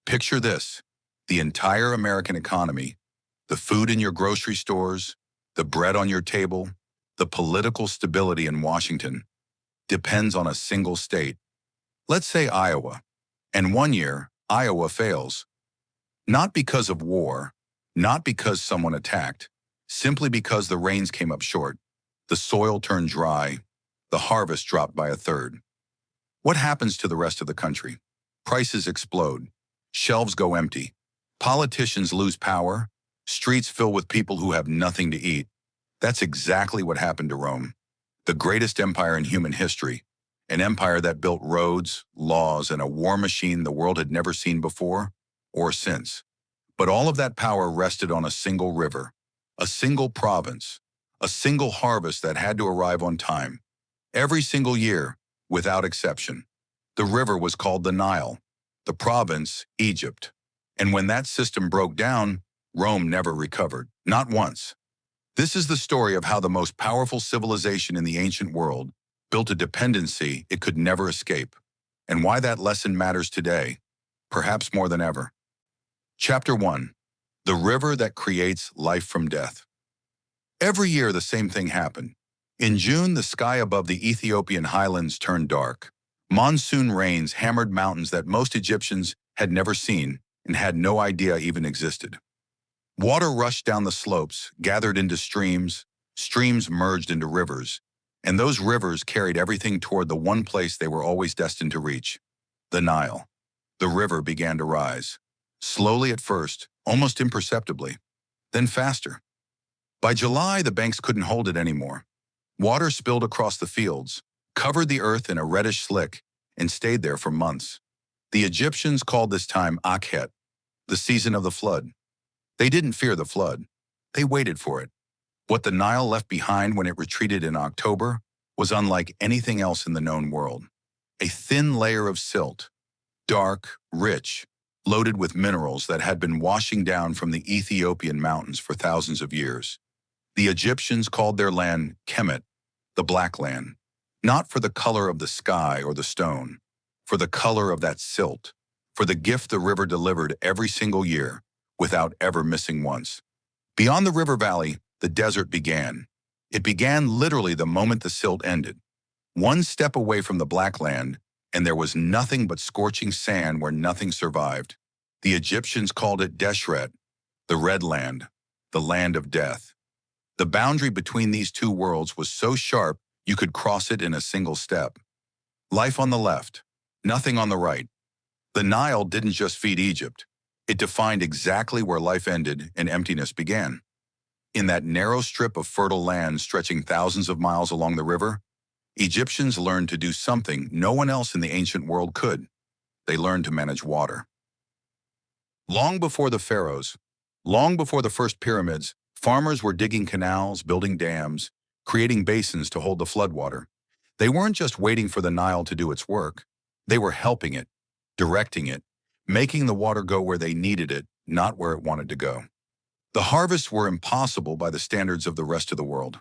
Picture this: the entire American economy, the food in your grocery stores, the bread on your table, the political stability in Washington depends on a single state. Let's say Iowa. And one year, Iowa fails. Not because of war, not because someone attacked, simply because the rains came up short. The soil turned dry, the harvest dropped by a third. What happens to the rest of the country? Prices explode, shelves go empty, politicians lose power, streets fill with people who have nothing to eat. That's exactly what happened to Rome, the greatest empire in human history, an empire that built roads, laws, and a war machine the world had never seen before or since. But all of that power rested on a single river, a single province, a single harvest that had to arrive on time, every single year, without exception. The river was called the Nile, the province, Egypt. And when that system broke down, Rome never recovered, not once. This is the story of how the most powerful civilization in the ancient world built a dependency it could never escape, and why that lesson matters today, perhaps more than ever. Chapter 1. The River That Creates Life from Death. Every year the same thing happened. In June, the sky above the Ethiopian highlands turned dark. Monsoon rains hammered mountains that most Egyptians had never seen and had no idea even existed. Water rushed down the slopes, gathered into streams, streams merged into rivers, and those rivers carried everything toward the one place they were always destined to reach, the Nile. The river began to rise, slowly at first, almost imperceptibly, then faster. By July, the banks couldn't hold it anymore. Water spilled across the fields, covered the earth in a reddish slick, and stayed there for months. The Egyptians called this time Akhet, the season of the flood. They didn't fear the flood. They waited for it. What the Nile left behind when it retreated in October was unlike anything else in the known world. A thin layer of silt, dark, rich, loaded with minerals that had been washing down from the Ethiopian mountains for thousands of years. The Egyptians called their land Kemet, the Black Land, not for the color of the sky or the stone, for the color of that silt, for the gift the river delivered every single year, without ever missing once. Beyond the river valley, the desert began. It began literally the moment the silt ended. One step away from the Black Land, and there was nothing but scorching sand where nothing survived. The Egyptians called it Deshret, the Red Land, the land of death. The boundary between these two worlds was so sharp you could cross it in a single step. Life on the left, nothing on the right. The Nile didn't just feed Egypt. It defined exactly where life ended and emptiness began. In that narrow strip of fertile land stretching thousands of miles along the river, Egyptians learned to do something no one else in the ancient world could. They learned to manage water. Long before the pharaohs, long before the first pyramids, farmers were digging canals, building dams, creating basins to hold the floodwater. They weren't just waiting for the Nile to do its work. They were helping it, directing it, making the water go where they needed it, not where it wanted to go. The harvests were impossible by the standards of the rest of the world.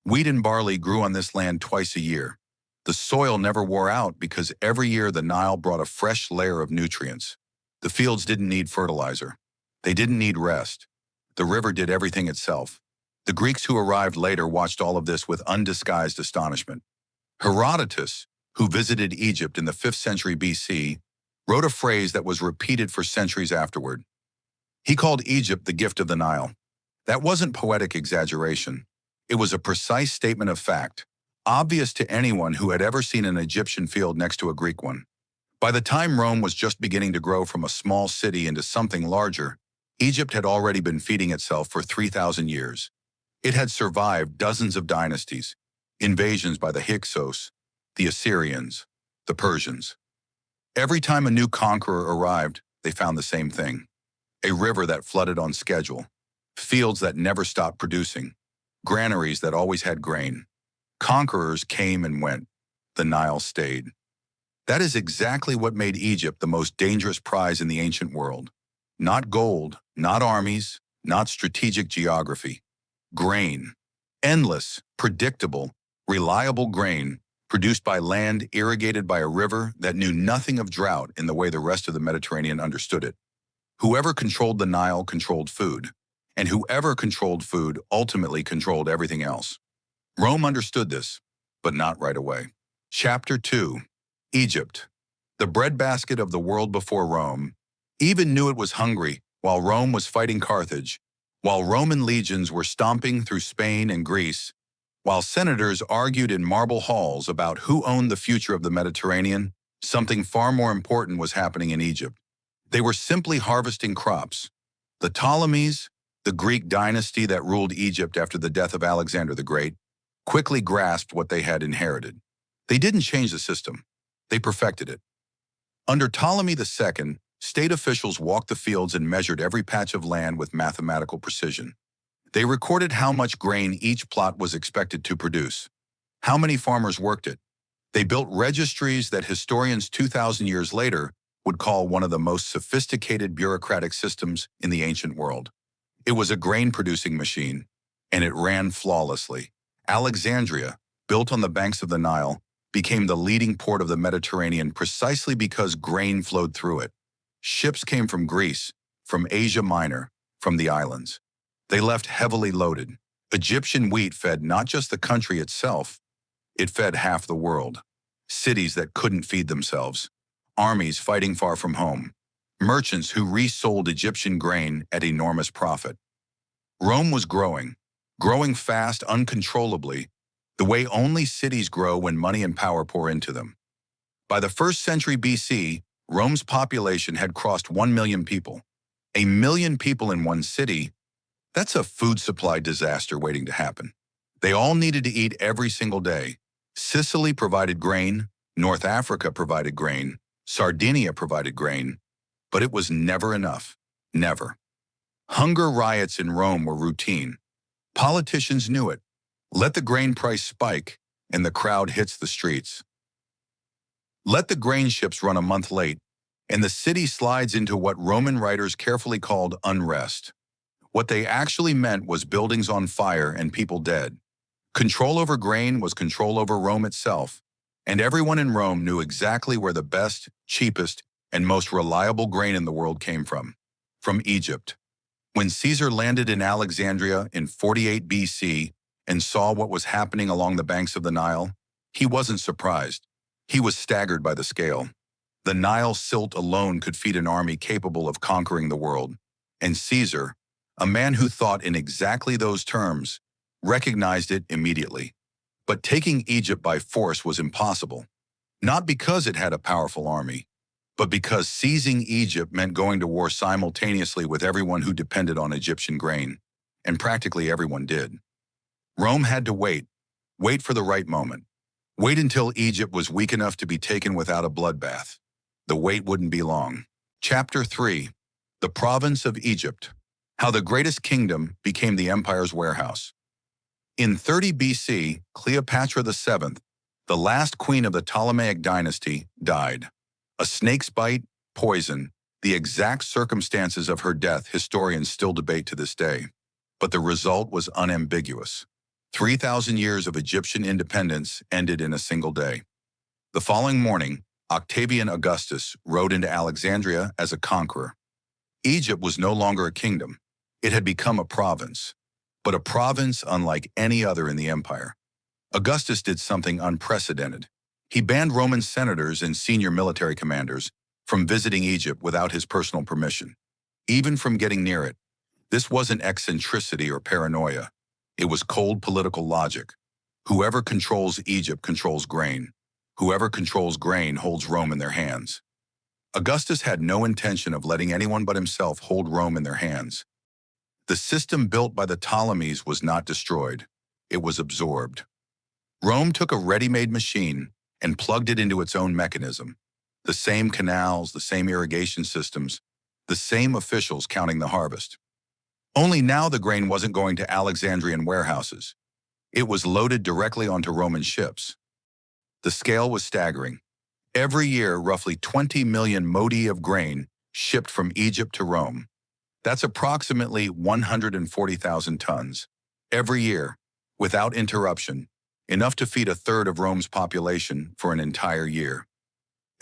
Wheat and barley grew on this land twice a year. The soil never wore out because every year the Nile brought a fresh layer of nutrients. The fields didn't need fertilizer. They didn't need rest. The river did everything itself. The Greeks who arrived later watched all of this with undisguised astonishment. Herodotus, who visited Egypt in the 5th century BC, wrote a phrase that was repeated for centuries afterward. He called Egypt the gift of the Nile. That wasn't poetic exaggeration. It was a precise statement of fact, obvious to anyone who had ever seen an Egyptian field next to a Greek one. By the time Rome was just beginning to grow from a small city into something larger, Egypt had already been feeding itself for 3,000 years. It had survived dozens of dynasties, invasions by the Hyksos, the Assyrians, the Persians. Every time a new conqueror arrived, they found the same thing. A river that flooded on schedule, fields that never stopped producing, granaries that always had grain. Conquerors came and went. The Nile stayed. That is exactly what made Egypt the most dangerous prize in the ancient world. Not gold, not armies, not strategic geography. Grain. Endless, predictable, reliable grain produced by land irrigated by a river that knew nothing of drought in the way the rest of the Mediterranean understood it. Whoever controlled the Nile controlled food, and whoever controlled food ultimately controlled everything else. Rome understood this, but not right away. Chapter 2. Egypt. The breadbasket of the world before Rome. Even knew it was hungry while Rome was fighting Carthage, while Roman legions were stomping through Spain and Greece, while senators argued in marble halls about who owned the future of the Mediterranean. Something far more important was happening in Egypt. They were simply harvesting crops. The Ptolemies, the Greek dynasty that ruled Egypt after the death of Alexander the Great, quickly grasped what they had inherited. They didn't change the system. They perfected it. Under Ptolemy II, state officials walked the fields and measured every patch of land with mathematical precision. They recorded how much grain each plot was expected to produce, how many farmers worked it. They built registries that historians 2,000 years later would call one of the most sophisticated bureaucratic systems in the ancient world. It was a grain-producing machine, and it ran flawlessly. Alexandria, built on the banks of the Nile, became the leading port of the Mediterranean precisely because grain flowed through it. Ships came from Greece, from Asia Minor, from the islands. They left heavily loaded. Egyptian wheat fed not just the country itself, it fed half the world. Cities that couldn't feed themselves. Armies fighting far from home. Merchants who resold Egyptian grain at enormous profit. Rome was growing fast, uncontrollably, the way only cities grow when money and power pour into them. By the 1st century BC, Rome's population had crossed 1 million people. 1 million people in one city, that's a food supply disaster waiting to happen. They all needed to eat every single day. Sicily provided grain, North Africa provided grain, Sardinia provided grain, but it was never enough. Never. Hunger riots in Rome were routine. Politicians knew it. Let the grain price spike, and the crowd hits the streets. Let the grain ships run a month late, and the city slides into what Roman writers carefully called unrest. What they actually meant was buildings on fire and people dead. Control over grain was control over Rome itself, and everyone in Rome knew exactly where the best, cheapest, and most reliable grain in the world came from Egypt. When Caesar landed in Alexandria in 48 BC and saw what was happening along the banks of the Nile, he wasn't surprised. He was staggered by the scale. The Nile silt alone could feed an army capable of conquering the world, and Caesar, a man who thought in exactly those terms, recognized it immediately. But taking Egypt by force was impossible, not because it had a powerful army, but because seizing Egypt meant going to war simultaneously with everyone who depended on Egyptian grain, and practically everyone did. Rome had to wait for the right moment. Wait until Egypt was weak enough to be taken without a bloodbath. The wait wouldn't be long. Chapter 3. The Province of Egypt. How the greatest kingdom became the empire's warehouse. In 30 BC, Cleopatra VII, the last queen of the Ptolemaic dynasty, died. A snake's bite, poison, the exact circumstances of her death historians still debate to this day. But the result was unambiguous. 3,000 years of Egyptian independence ended in a single day. The following morning, Octavian Augustus rode into Alexandria as a conqueror. Egypt was no longer a kingdom. It had become a province, but a province unlike any other in the empire. Augustus did something unprecedented. He banned Roman senators and senior military commanders from visiting Egypt without his personal permission, even from getting near it. This wasn't eccentricity or paranoia. It was cold political logic. Whoever controls Egypt controls grain. Whoever controls grain holds Rome in their hands. Augustus had no intention of letting anyone but himself hold Rome in their hands. The system built by the Ptolemies was not destroyed. It was absorbed. Rome took a ready-made machine and plugged it into its own mechanism. The same canals, the same irrigation systems, the same officials counting the harvest. Only now the grain wasn't going to Alexandrian warehouses. It was loaded directly onto Roman ships. The scale was staggering. Every year, roughly 20 million modi of grain shipped from Egypt to Rome. That's approximately 140,000 tons. Every year, without interruption, enough to feed a third of Rome's population for an entire year.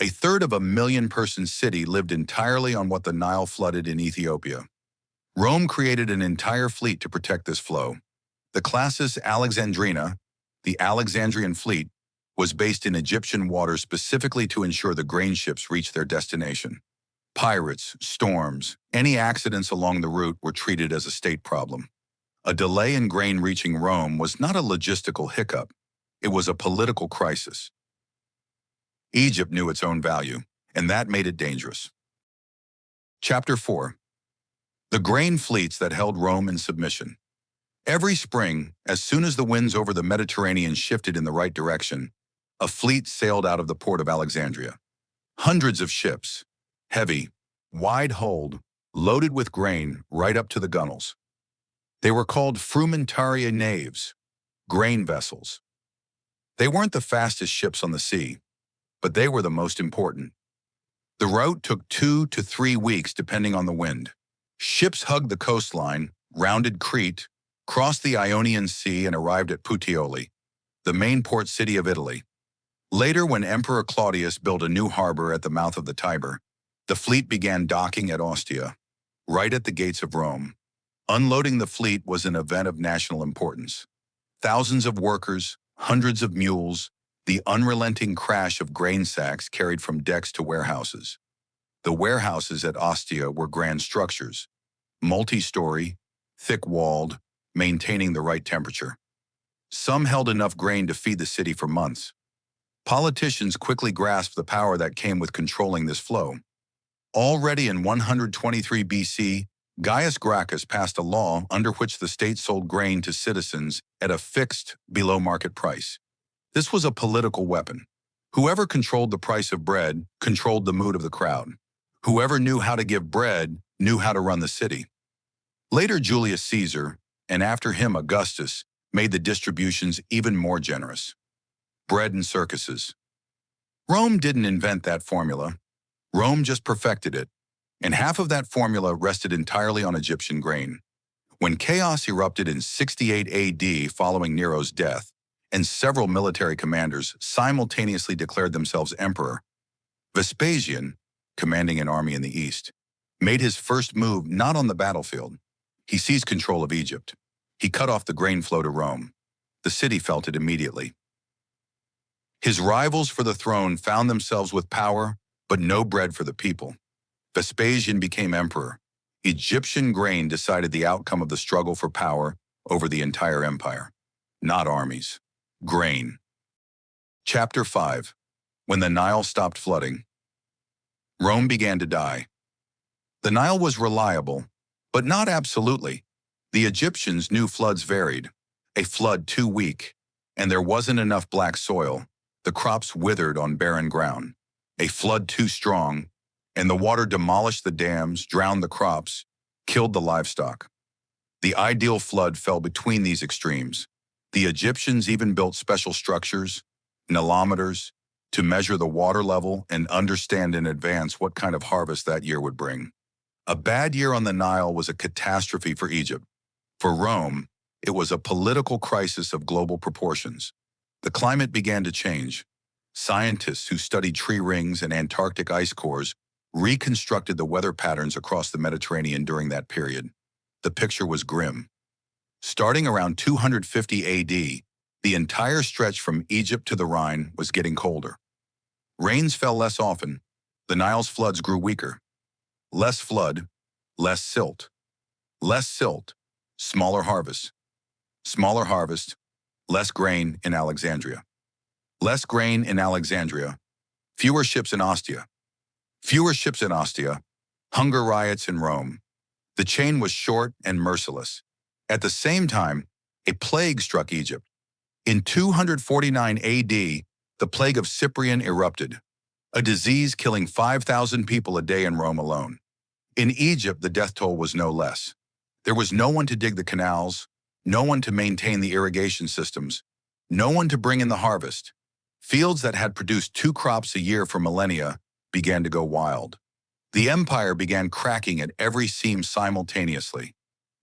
A third of a million-person city lived entirely on what the Nile flooded in Ethiopia. Rome created an entire fleet to protect this flow. The Classis Alexandrina, the Alexandrian fleet, was based in Egyptian waters specifically to ensure the grain ships reached their destination. Pirates, storms, any accidents along the route were treated as a state problem. A delay in grain reaching Rome was not a logistical hiccup, it was a political crisis. Egypt knew its own value, and that made it dangerous. Chapter 4. The grain fleets that held Rome in submission. Every spring, as soon as the winds over the Mediterranean shifted in the right direction, a fleet sailed out of the port of Alexandria. Hundreds of ships, heavy, wide-hulled, loaded with grain right up to the gunwales. They were called frumentaria naves, grain vessels. They weren't the fastest ships on the sea, but they were the most important. The route took 2 to 3 weeks depending on the wind. Ships hugged the coastline, rounded Crete, crossed the Ionian Sea and arrived at Puteoli, the main port city of Italy. Later, when Emperor Claudius built a new harbor at the mouth of the Tiber, the fleet began docking at Ostia, right at the gates of Rome. Unloading the fleet was an event of national importance. Thousands of workers, hundreds of mules, the unrelenting crash of grain sacks carried from decks to warehouses. The warehouses at Ostia were grand structures, multi-story, thick-walled, maintaining the right temperature. Some held enough grain to feed the city for months. Politicians quickly grasped the power that came with controlling this flow. Already in 123 BC, Gaius Gracchus passed a law under which the state sold grain to citizens at a fixed, below-market price. This was a political weapon. Whoever controlled the price of bread controlled the mood of the crowd. Whoever knew how to give bread knew how to run the city. Later, Julius Caesar, and after him Augustus, made the distributions even more generous. Bread and circuses. Rome didn't invent that formula. Rome just perfected it, and half of that formula rested entirely on Egyptian grain. When chaos erupted in 68 AD following Nero's death, and several military commanders simultaneously declared themselves emperor, Vespasian, commanding an army in the east, made his first move not on the battlefield. He seized control of Egypt. He cut off the grain flow to Rome. The city felt it immediately. His rivals for the throne found themselves with power, but no bread for the people. Vespasian became emperor. Egyptian grain decided the outcome of the struggle for power over the entire empire. Not armies. Grain. Chapter 5. When the Nile stopped flooding. Rome began to die. The Nile was reliable, but not absolutely. The Egyptians knew floods varied. A flood too weak, and there wasn't enough black soil. The crops withered on barren ground. A flood too strong, and the water demolished the dams, drowned the crops, killed the livestock. The ideal flood fell between these extremes. The Egyptians even built special structures, nilometers, to measure the water level and understand in advance what kind of harvest that year would bring. A bad year on the Nile was a catastrophe for Egypt. For Rome, it was a political crisis of global proportions. The climate began to change. Scientists who studied tree rings and Antarctic ice cores reconstructed the weather patterns across the Mediterranean during that period. The picture was grim. Starting around 250 AD, the entire stretch from Egypt to the Rhine was getting colder. Rains fell less often. The Nile's floods grew weaker. Less flood, less silt. Less silt, smaller harvest. Smaller harvest, less grain in Alexandria. Less grain in Alexandria, fewer ships in Ostia. Fewer ships in Ostia, hunger riots in Rome. The chain was short and merciless. At the same time, a plague struck Egypt. In 249 AD, the plague of Cyprian erupted, a disease killing 5,000 people a day in Rome alone. In Egypt, the death toll was no less. There was no one to dig the canals, no one to maintain the irrigation systems, no one to bring in the harvest. Fields that had produced 2 crops a year for millennia began to go wild. The empire began cracking at every seam simultaneously.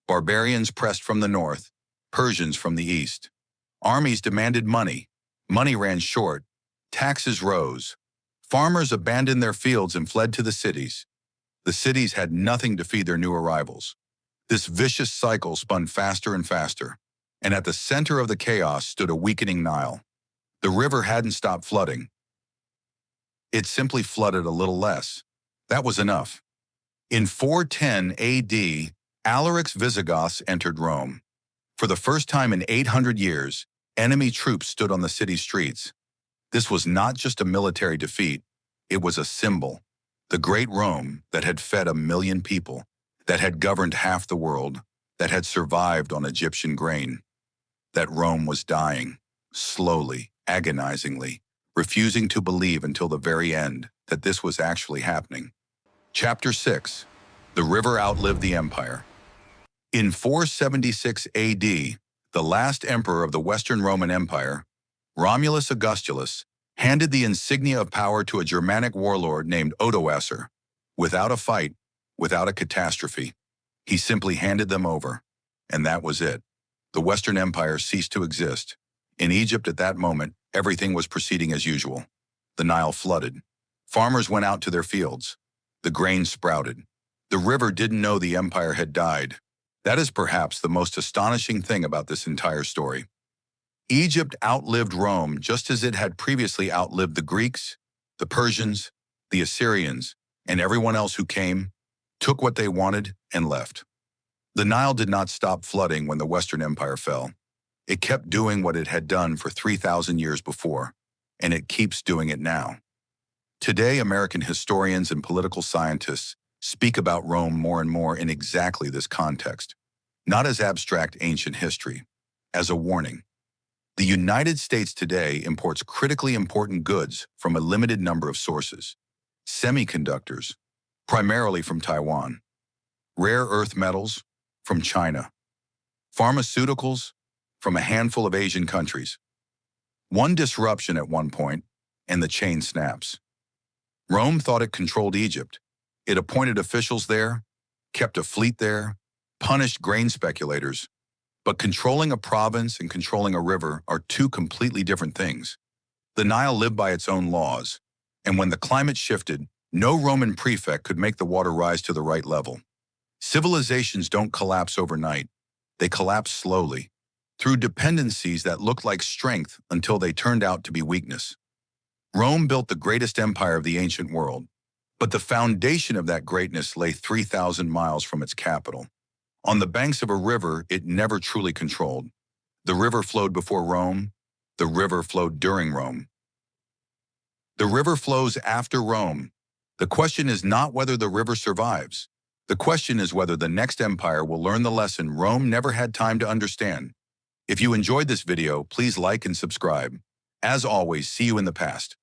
Barbarians pressed from the north, Persians from the east. Armies demanded money. Money ran short. Taxes rose. Farmers abandoned their fields and fled to the cities. The cities had nothing to feed their new arrivals. This vicious cycle spun faster and faster, and at the center of the chaos stood a weakening Nile. The river hadn't stopped flooding. It simply flooded a little less. That was enough. In 410 AD, Alaric's Visigoths entered Rome. For the first time in 800 years, enemy troops stood on the city streets. This was not just a military defeat, it was a symbol. The great Rome that had fed 1 million people, that had governed half the world, that had survived on Egyptian grain. That Rome was dying, slowly, agonizingly, refusing to believe until the very end that this was actually happening. Chapter 6. The river outlived the empire. In 476 AD, the last emperor of the Western Roman Empire, Romulus Augustulus, handed the insignia of power to a Germanic warlord named Odoacer. Without a fight, without a catastrophe, he simply handed them over, and that was it. The Western Empire ceased to exist. In Egypt at that moment, everything was proceeding as usual. The Nile flooded. Farmers went out to their fields. The grain sprouted. The river didn't know the empire had died. That is perhaps the most astonishing thing about this entire story. Egypt outlived Rome just as it had previously outlived the Greeks, the Persians, the Assyrians, and everyone else who came, took what they wanted, and left. The Nile did not stop flooding when the Western Empire fell. It kept doing what it had done for 3,000 years before, and it keeps doing it now. Today, American historians and political scientists speak about Rome more and more in exactly this context, not as abstract ancient history, as a warning. The United States today imports critically important goods from a limited number of sources. Semiconductors, primarily from Taiwan. Rare earth metals, from China. Pharmaceuticals, from a handful of Asian countries. One disruption at one point, and the chain snaps. Rome thought it controlled Egypt. It appointed officials there, kept a fleet there, punished grain speculators. But controlling a province and controlling a river are two completely different things. The Nile lived by its own laws, and when the climate shifted, no Roman prefect could make the water rise to the right level. Civilizations don't collapse overnight. They collapse slowly, through dependencies that looked like strength until they turned out to be weakness. Rome built the greatest empire of the ancient world, but the foundation of that greatness lay 3,000 miles from its capital. On the banks of a river it never truly controlled. The river flowed before Rome. The river flowed during Rome. The river flows after Rome. The question is not whether the river survives. The question is whether the next empire will learn the lesson Rome never had time to understand. If you enjoyed this video, please like and subscribe. As always, see you in the past.